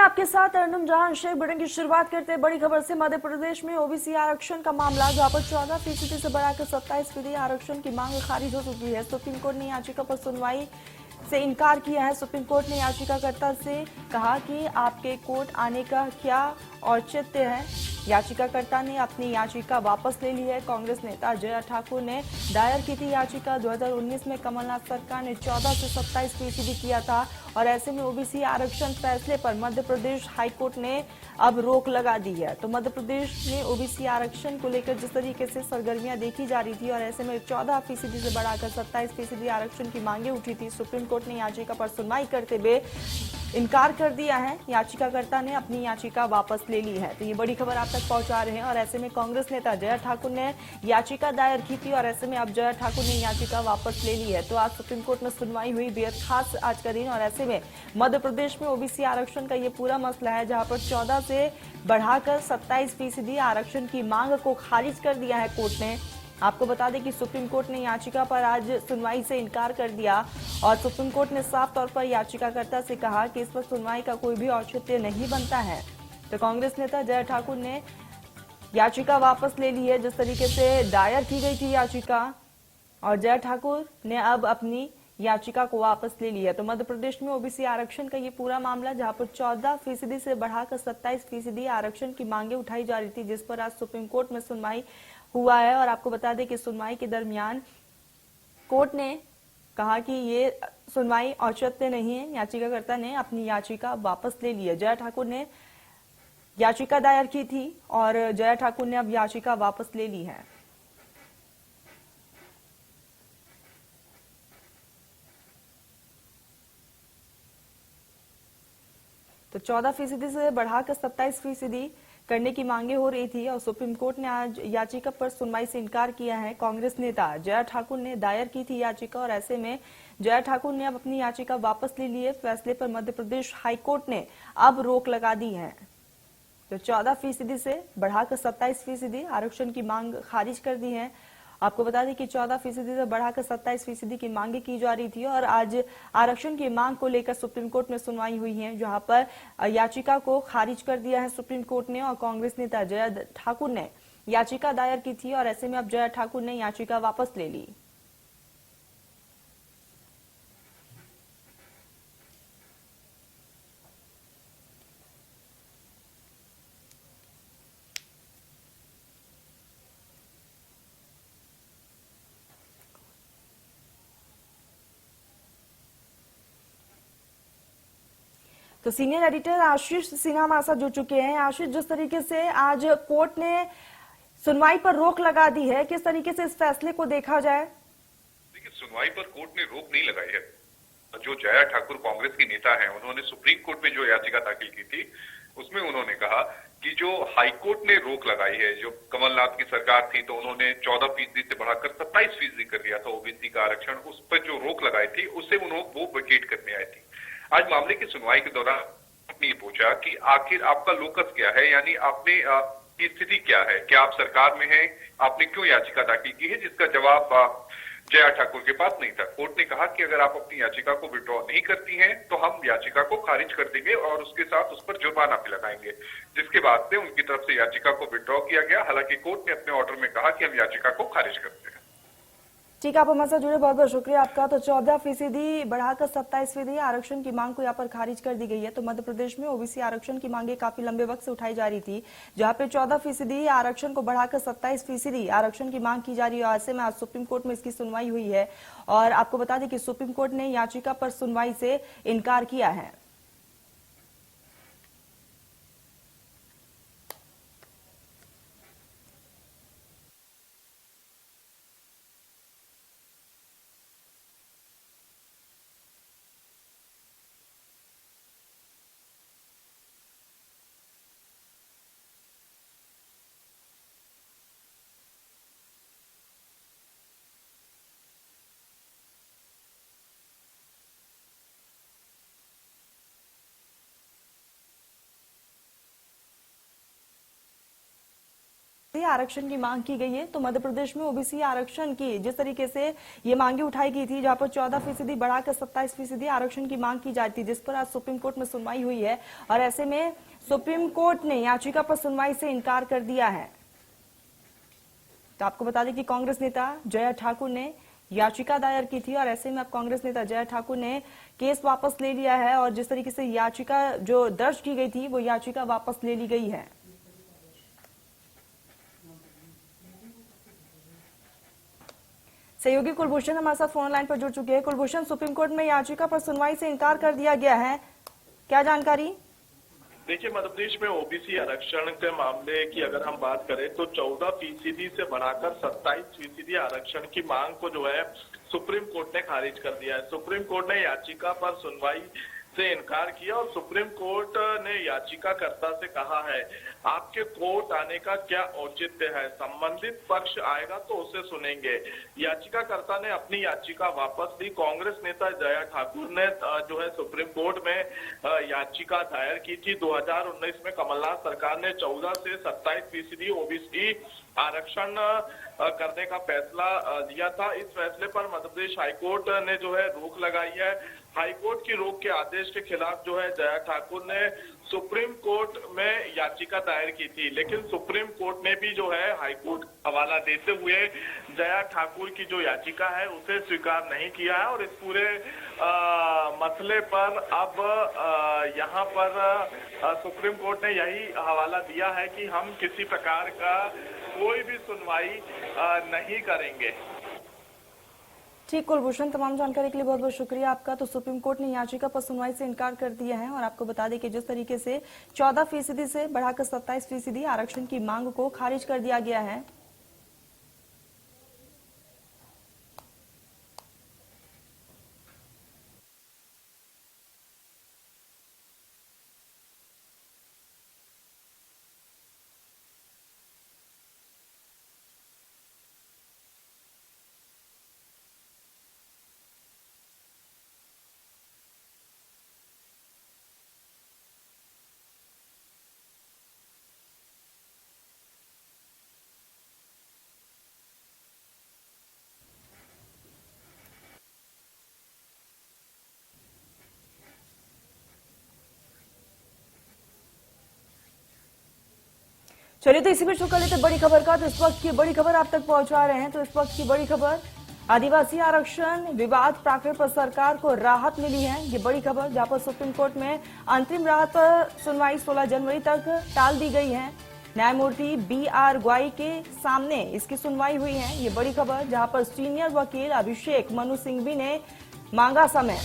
आपके साथ अर्नुम जहां शेख बुलेटिन की शुरुआत करते हैं बड़ी खबर से। मध्य प्रदेश में ओबीसी आरक्षण का मामला, जहां पर 14% से बढ़ाकर 27% आरक्षण की मांग खारिज हो चुकी है। सुप्रीम कोर्ट ने याचिका पर सुनवाई से इनकार किया है। सुप्रीम कोर्ट ने याचिकाकर्ता से कहा कि आपके कोर्ट आने का क्या औचित्य है। याचिकाकर्ता ने अपनी याचिका वापस ले ली है। कांग्रेस नेता जया ठाकुर ने दायर की थी याचिका। 2019 में कमलनाथ सरकार ने 14 से 27% किया था और ऐसे में ओबीसी आरक्षण फैसले पर मध्य प्रदेश हाईकोर्ट ने अब रोक लगा दी है। तो मध्य प्रदेश में ओबीसी आरक्षण को लेकर जिस तरीके से सरगर्मियां देखी जा रही थी और ऐसे में 14% से बढ़ाकर 27% आरक्षण की मांगे उठी थी, सुप्रीम कोर्ट ने याचिका पर सुनवाई करते हुए इनकार कर दिया है। याचिकाकर्ता ने अपनी याचिका वापस ले ली है। तो ये बड़ी खबर आप तक पहुंचा रहे हैं और ऐसे में कांग्रेस नेता जया ठाकुर ने याचिका दायर की थी और ऐसे में अब जया ठाकुर ने याचिका वापस ले ली है। तो आज सुप्रीम कोर्ट में सुनवाई हुई, बेहद खास आज का दिन। और ऐसे में मध्य प्रदेश में ओबीसी आरक्षण का ये पूरा मसला है, जहां पर 14 से बढ़ाकर 27% आरक्षण की मांग को खारिज कर दिया है कोर्ट ने। आपको बता दें कि सुप्रीम कोर्ट ने याचिका पर आज सुनवाई से इनकार कर दिया और सुप्रीम कोर्ट ने साफ तौर पर याचिकाकर्ता से कहा कि इस पर सुनवाई का कोई भी औचित्य नहीं बनता है। तो कांग्रेस नेता जय ठाकुर ने याचिका वापस ले ली है, जिस तरीके से दायर की गई थी याचिका, और जय ठाकुर ने अब अपनी याचिका को वापस ले लिया। तो मध्य प्रदेश में ओबीसी आरक्षण का ये पूरा मामला, जहां पर 14% से बढ़ाकर 27% आरक्षण की मांगे उठाई जा रही थी, जिस पर आज सुप्रीम कोर्ट में सुनवाई हुआ है। और आपको बता दें कि सुनवाई के दरमियान कोर्ट ने कहा कि ये सुनवाई औचित्य नहीं है। याचिकाकर्ता ने अपनी याचिका वापस ले ली है। जया ठाकुर ने याचिका दायर की थी और जया ठाकुर ने अब याचिका वापस ले ली है। तो 14% से बढ़ाकर 27% करने की मांगे हो रही थी और सुप्रीम कोर्ट ने आज याचिका पर सुनवाई से इनकार किया है। कांग्रेस नेता जया ठाकुर ने दायर की थी याचिका और ऐसे में जया ठाकुर ने अब अपनी याचिका वापस ले ली है। फैसले पर मध्य प्रदेश हाईकोर्ट ने अब रोक लगा दी है। तो 14% से बढ़ाकर 27% आरक्षण की मांग खारिज कर दी है। आपको बता दें कि 14% से बढ़ाकर 27% की मांगे की जा रही थी और आज आरक्षण की मांग को लेकर सुप्रीम कोर्ट में सुनवाई हुई है, जहां पर याचिका को खारिज कर दिया है सुप्रीम कोर्ट ने। और कांग्रेस नेता जया ठाकुर ने याचिका दायर की थी और ऐसे में अब जया ठाकुर ने याचिका वापस ले ली। तो सीनियर एडिटर आशीष सिन्हा हमारे साथ जुड़ चुके हैं। आशीष, जिस तरीके से आज कोर्ट ने सुनवाई पर रोक लगा दी है, किस तरीके से इस फैसले को देखा जाए? देखिए, सुनवाई पर कोर्ट ने रोक नहीं लगाई है। जो जया ठाकुर कांग्रेस की नेता हैं, उन्होंने सुप्रीम कोर्ट में जो याचिका दाखिल की थी, उसमें उन्होंने कहा कि जो हाईकोर्ट ने रोक लगाई है, जो कमलनाथ की सरकार थी तो उन्होंने 14% से बढ़ाकर 27% कर दिया था ओबीसी का आरक्षण, उस पर जो रोक लगाई थी उससे वो वेकेट करने आई थी। आज मामले की सुनवाई के दौरान आपने पूछा कि आखिर आपका लोकस क्या है, यानी आपने की स्थिति क्या है, क्या आप सरकार में हैं, आपने क्यों याचिका दाखिल की है, जिसका जवाब जया ठाकुर के पास नहीं था। कोर्ट ने कहा कि अगर आप अपनी याचिका को विड्रॉ नहीं करती हैं तो हम याचिका को खारिज कर देंगे और उसके साथ उस पर जुर्माना भी लगाएंगे, जिसके बाद से उनकी तरफ से याचिका को विड्रॉ किया गया। हालांकि कोर्ट ने अपने ऑर्डर में कहा कि हम याचिका को खारिज करते हैं। ठीक है, आप हमारे साथ जुड़े बहुत बहुत शुक्रिया आपका। तो 14% बढ़ाकर 27% आरक्षण की मांग को यहाँ पर खारिज कर दी गई है। तो मध्य प्रदेश में ओबीसी आरक्षण की मांगे काफी लंबे वक्त से उठाई जा रही थी, जहां पे 14% आरक्षण को बढ़ाकर 27% आरक्षण की मांग की जा रही है। ऐसे में आज सुप्रीम कोर्ट में इसकी सुनवाई हुई है और आपको बता दें कि सुप्रीम कोर्ट ने याचिका पर सुनवाई से इनकार किया है। आरक्षण की मांग की गई है। तो मध्य प्रदेश में ओबीसी आरक्षण की जिस तरीके से ये मांगे उठाई गई थी, जहां पर 14% बढ़ाकर 27% आरक्षण की मांग की जाती, जिस पर आज सुप्रीम कोर्ट में सुनवाई हुई है। और ऐसे में सुप्रीम कोर्ट ने याचिका पर सुनवाई से इनकार कर दिया है। तो आपको बता दें कि कांग्रेस नेता जया ठाकुर ने याचिका दायर की थी और ऐसे में अब कांग्रेस नेता जया ठाकुर ने केस वापस ले लिया है और जिस तरीके से याचिका जो दर्ज की गई थी वो याचिका वापस ले ली गई है। सहयोगी कुलभूषण हमारे साथ फोन लाइन पर जुड़ चुके हैं। कुलभूषण, सुप्रीम कोर्ट में याचिका पर सुनवाई से इनकार कर दिया गया है, क्या जानकारी? देखिए, मध्य प्रदेश में ओबीसी आरक्षण के मामले की अगर हम बात करें तो 14% से बढ़ाकर 27% आरक्षण की मांग को जो है सुप्रीम कोर्ट ने खारिज कर दिया है। सुप्रीम कोर्ट ने याचिका पर सुनवाई से इनकार किया और सुप्रीम कोर्ट ने याचिकाकर्ता से कहा है, आपके कोर्ट आने का क्या औचित्य है, संबंधित पक्ष आएगा तो उसे सुनेंगे। याचिकाकर्ता ने अपनी याचिका वापस ली। कांग्रेस नेता जया ठाकुर ने जो है सुप्रीम कोर्ट में याचिका दायर की थी। 2019 में कमलनाथ सरकार ने 14 से 27% ओबीसी आरक्षण करने का फैसला दिया था। इस फैसले पर मध्य प्रदेश हाईकोर्ट ने जो है रोक लगाई है। हाईकोर्ट की रोक के आदेश के खिलाफ जो है जया ठाकुर ने सुप्रीम कोर्ट में याचिका दायर की थी, लेकिन सुप्रीम कोर्ट ने भी जो है हाईकोर्ट हवाला देते हुए जया ठाकुर की जो याचिका है उसे स्वीकार नहीं किया है। और इस पूरे मसले पर अब यहाँ पर सुप्रीम कोर्ट ने यही हवाला दिया है कि हम किसी प्रकार का कोई भी सुनवाई नहीं करेंगे। ठीक कुलभूषण, तमाम जानकारी के लिए बहुत बहुत शुक्रिया आपका। तो सुप्रीम कोर्ट ने याचिका पर सुनवाई से इनकार कर दिया है और आपको बता दें कि जिस तरीके से 14% से बढ़ाकर 27% आरक्षण की मांग को खारिज कर दिया गया है। चलिए तो इसी में शुरू कर लेते बड़ी खबर का। तो इस वक्त की बड़ी खबर आप तक पहुंचा रहे हैं। तो इस वक्त की बड़ी खबर, आदिवासी आरक्षण विवाद प्रकरण पर सरकार को राहत मिली है। ये बड़ी खबर, जहां पर सुप्रीम कोर्ट में अंतरिम राहत पर सुनवाई 16 जनवरी तक टाल दी गई है। न्यायमूर्ति BR ग्वाई के सामने इसकी सुनवाई हुई है। ये बड़ी खबर, जहां पर सीनियर वकील अभिषेक मनु सिंघवी ने मांगा समय।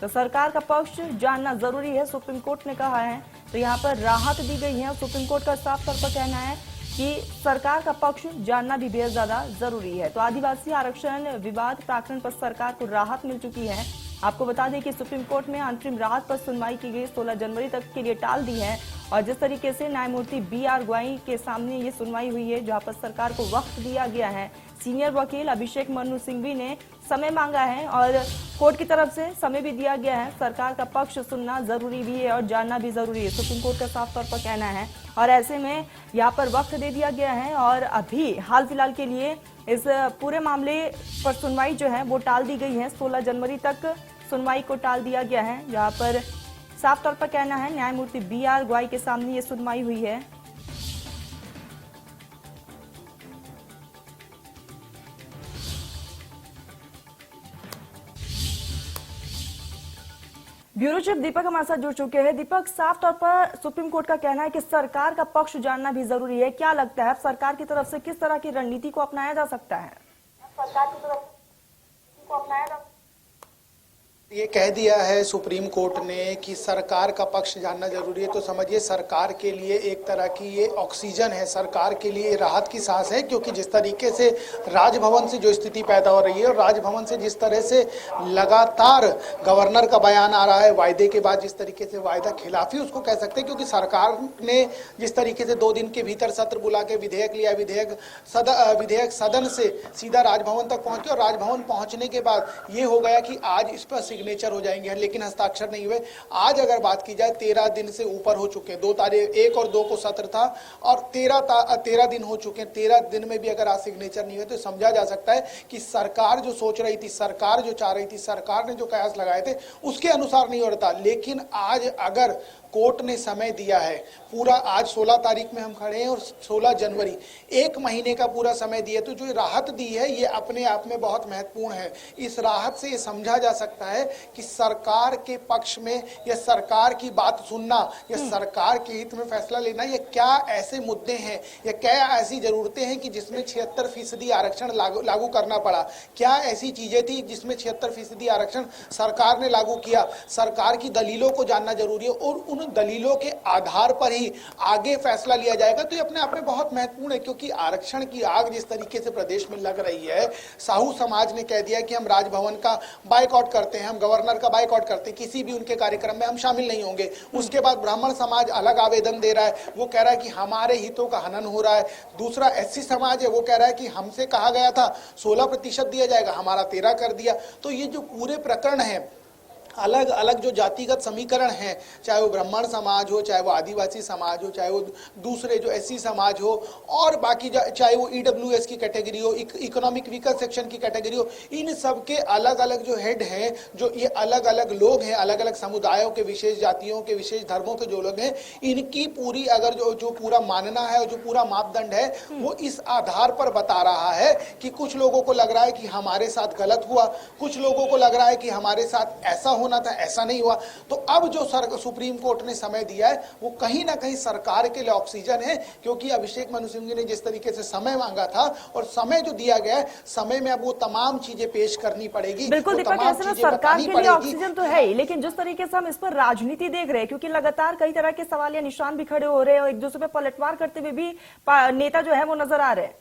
तो सरकार का पक्ष जानना जरूरी है, सुप्रीम कोर्ट ने कहा है। तो यहाँ पर राहत दी गई है। सुप्रीम कोर्ट का साफ तौर पर कहना है कि सरकार का पक्ष जानना भी बेहद ज्यादा जरूरी है। तो आदिवासी आरक्षण विवाद प्रकरण पर सरकार को राहत मिल चुकी है। आपको बता दें कि सुप्रीम कोर्ट में अंतरिम राहत पर सुनवाई की गई 16 जनवरी तक के लिए टाल दी है। और जिस तरीके से न्यायमूर्ति BR ग्वाई के सामने ये सुनवाई हुई है, जहां पर सरकार को वक्त दिया गया है, सीनियर वकील अभिषेक मनु सिंघवी ने समय मांगा है और कोर्ट की तरफ से समय भी दिया गया है। सरकार का पक्ष सुनना जरूरी भी है और जानना भी जरूरी है, सुप्रीम कोर्ट का साफ तौर पर कहना है। और ऐसे में यहाँ पर वक्त दे दिया गया है और अभी हाल फिलहाल के लिए इस पूरे मामले पर सुनवाई जो है वो टाल दी गई है। 16 जनवरी तक सुनवाई को टाल दिया गया है, जहाँ पर साफ तौर पर कहना है न्यायमूर्ति BR ग्वाई के सामने ये सुनवाई हुई है। ब्यूरो चीफ दीपक हमारे साथ जुड़ चुके हैं। दीपक, साफ तौर पर सुप्रीम कोर्ट का कहना है कि सरकार का पक्ष जानना भी जरूरी है। क्या लगता है सरकार की तरफ से किस तरह की रणनीति को अपनाया जा सकता है? सरकार की तरफ को अपनाया जा ये कह दिया है सुप्रीम कोर्ट ने कि सरकार का पक्ष जानना जरूरी है, तो समझिए सरकार के लिए एक तरह की ये ऑक्सीजन है, सरकार के लिए राहत की सांस है। क्योंकि जिस तरीके से राजभवन से जो स्थिति पैदा हो रही है और राजभवन से जिस तरह से लगातार गवर्नर का बयान आ रहा है, वायदे के बाद जिस तरीके से वायदा खिलाफी उसको कह सकते हैं। क्योंकि सरकार ने जिस तरीके से 2 दिन के भीतर सत्र बुला के विधेयक लिया, विधेयक सदन से सीधा राजभवन तक पहुंचे और राजभवन पहुंचने के बाद ये हो गया कि आज इस पर सिग्नेचर हो जाएंगे, लेकिन हस्ताक्षर नहीं हुए। आज अगर बात की जाए 13 दिन से ऊपर हो चुके हैं, 2 तारीख 1 और 2 को सत्र था और 13 दिन हो चुके हैं। 13 दिन में भी अगर आज सिग्नेचर नहीं हुए तो समझा जा सकता है कि सरकार जो सोच रही थी, सरकार जो चाह रही थी, सरकार ने जो कयास लगाए थे उसके अनुसार नहीं हो रहा था। लेकिन आज अगर कोर्ट ने समय दिया है पूरा, आज 16 तारीख में हम खड़े हैं और 16 जनवरी, 1 महीने का पूरा समय दिया, तो जो राहत दी है ये अपने आप में बहुत महत्वपूर्ण है। इस राहत से ये समझा जा सकता है कि सरकार के पक्ष में या सरकार की बात सुनना या सरकार के हित में फैसला लेना, ये क्या ऐसे मुद्दे हैं या क्या ऐसी जरूरतें हैं कि जिसमें 76% आरक्षण लागू करना पड़ा। क्या ऐसी चीजें थी जिसमें 76% आरक्षण सरकार ने लागू किया। सरकार की दलीलों को जानना जरूरी है और उन दलीलों के आधार पर ही आगे फैसला लिया जाएगा। तो ये अपने आप में बहुत महत्वपूर्ण है, क्योंकि आरक्षण की आग जिस तरीके से प्रदेश में लग रही है, साहू समाज ने कह दिया कि हम राजभवन का बायकॉट करते हैं, हम गवर्नर का बायकॉट करते हैं, किसी भी उनके कार्यक्रम में हम शामिल नहीं होंगे। उसके बाद ब्राह्मण समाज अलग आवेदन दे रहा है, वो कह रहा है कि हमारे हितों का हनन हो रहा है। दूसरा एससी समाज है, वो कह रहा है कि हमसे कहा गया था 16% दिया जाएगा, हमारा 13 कर दिया। तो ये जो पूरे प्रकरण है, अलग अलग जो जातिगत समीकरण हैं, चाहे वो ब्राह्मण समाज हो, चाहे वो आदिवासी समाज हो, चाहे वो दूसरे जो एससी समाज हो और बाकी चाहे वो ईडब्ल्यूएस की कैटेगरी हो, इकोनॉमिक वीकर सेक्शन की कैटेगरी हो, इन सब के अलग अलग जो हेड हैं, जो ये अलग अलग लोग हैं, अलग अलग समुदायों के, विशेष जातियों के, विशेष धर्मों के जो लोग हैं, इनकी पूरी अगर जो पूरा मानना है, जो पूरा मापदंड है, वो इस आधार पर बता रहा है कि कुछ लोगों को लग रहा है कि हमारे साथ गलत हुआ, कुछ लोगों को लग रहा है कि हमारे साथ ऐसा होना था, ऐसा नहीं हुआ। तो अब जो सुप्रीम कोर्ट ने समय दिया है वो कहीं ना कहीं सरकार के लिए ऑक्सीजन है, क्योंकि अभिषेक मनु सिंघवी ने जिस तरीके से समय मांगा था और समय जो दिया गया है, समय में अब वो तमाम चीजें पेश करनी पड़ेगी। बिल्कुल दीपक, ऐसे में सरकार के लिए ऑक्सीजन तो है ही, लेकिन जिस तरीके से हम इस पर राजनीति देख रहे हैं, क्योंकि लगातार कई तरह के सवाल या निशान भी खड़े हो रहे हैं और एक दूसरे पे पलटवार करते हुए भी नेता जो है वो नजर आ रहे हैं।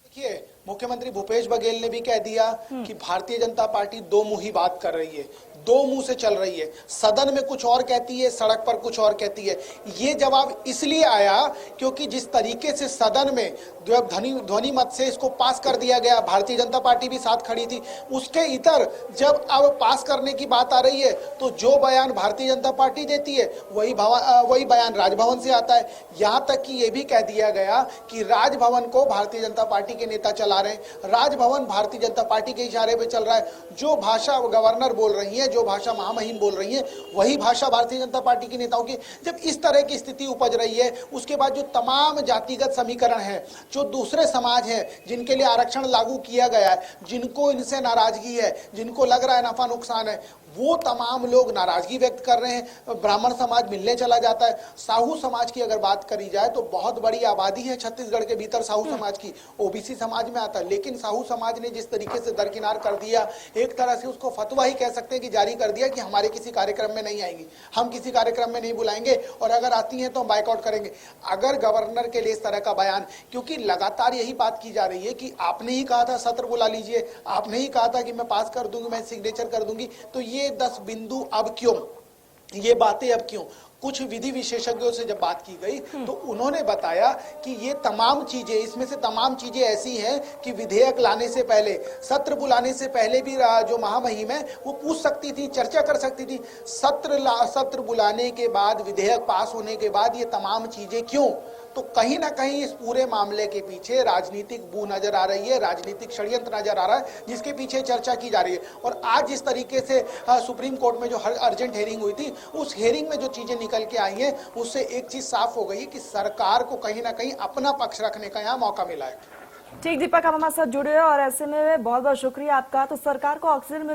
देखिए, मुख्यमंत्री भूपेश बघेल ने भी कह दिया कि भारतीय जनता पार्टी दो मुही बात कर रही है, दो मुंह से चल रही है, सदन में कुछ और कहती है, सड़क पर कुछ और कहती है। ये जवाब इसलिए आया क्योंकि जिस तरीके से सदन में ध्वनि मत से इसको पास कर दिया गया, भारतीय जनता पार्टी भी साथ खड़ी थी, उसके इतर जब अब पास करने की बात आ रही है तो जो बयान भारतीय जनता पार्टी देती है वही बयान राजभवन से आता है। यहां तक कि यह भी कह दिया गया कि राजभवन को भारतीय जनता पार्टी के नेता चला रहे हैं, राजभवन भारतीय जनता पार्टी के इशारे पे चल रहा है। जो भाषा गवर्नर बोल रही है, जो भाषा महामहिम बोल रही है, वही भाषा भारतीय जनता पार्टी के नेताओं की। जब इस तरह की स्थिति उपज रही है, उसके बाद जो तमाम जातिगत समीकरण है, जो दूसरे समाज हैं जिनके लिए आरक्षण लागू किया गया है, जिनको इनसे नाराजगी है, जिनको लग रहा है नफा नुकसान है, वो तमाम लोग नाराजगी व्यक्त कर रहे हैं। ब्राह्मण समाज मिलने चला जाता है। साहू समाज की अगर बात करी जाए तो बहुत बड़ी आबादी है छत्तीसगढ़ के भीतर साहू समाज की, ओबीसी समाज में आता है। लेकिन साहू समाज ने जिस तरीके से दरकिनार कर दिया, एक तरह से उसको फतवा ही कह सकते हैं कि जारी कर दिया कि हमारे किसी कार्यक्रम में नहीं आएंगी, हम किसी कार्यक्रम में नहीं बुलाएंगे और अगर आती हैं तो हम बाइकआउट करेंगे। अगर गवर्नर के लिए इस तरह का बयान, क्योंकि लगातार यही बात की जा रही है कि आपने ही कहा था सत्र बुला लीजिए, आपने ही कहा था कि मैं पास कर दूंगी, मैं सिग्नेचर कर दूंगी, तो ये 10 बिंदु अब क्यों, ये बातें अब क्यों? कुछ विधि विशेषज्ञों से जब बात की गई तो उन्होंने बताया कि ये तमाम चीजें, इसमें से तमाम चीजें ऐसी हैं कि विधेयक लाने से पहले, सत्र बुलाने से पहले भी जो महामहिम है वो पूछ सकती थी, चर्चा कर सकती थी। सत्र बुलाने के बाद, विधेयक पास होने के बाद ये तमाम चीजें क्यों? तो कहीं ना कहीं इस पूरे मामले के पीछे राजनीतिक बू नजर आ रही है, राजनीतिक षड्यंत्र नजर आ रहा है, जिसके पीछे चर्चा की जा रही है। और आज जिस तरीके से सुप्रीम कोर्ट में जो अर्जेंट हेयरिंग हुई थी, उस हेयरिंग में जो चीजें निकल के आई हैं, उससे एक चीज साफ हो गई कि सरकार को कहीं ना कहीं अपना पक्ष रखने का यहाँ मौका मिला है। ठीक दीपक, आप हमारे साथ जुड़े हो और ऐसे में बहुत बहुत शुक्रिया आपका। तो सरकार को ऑक्सीजन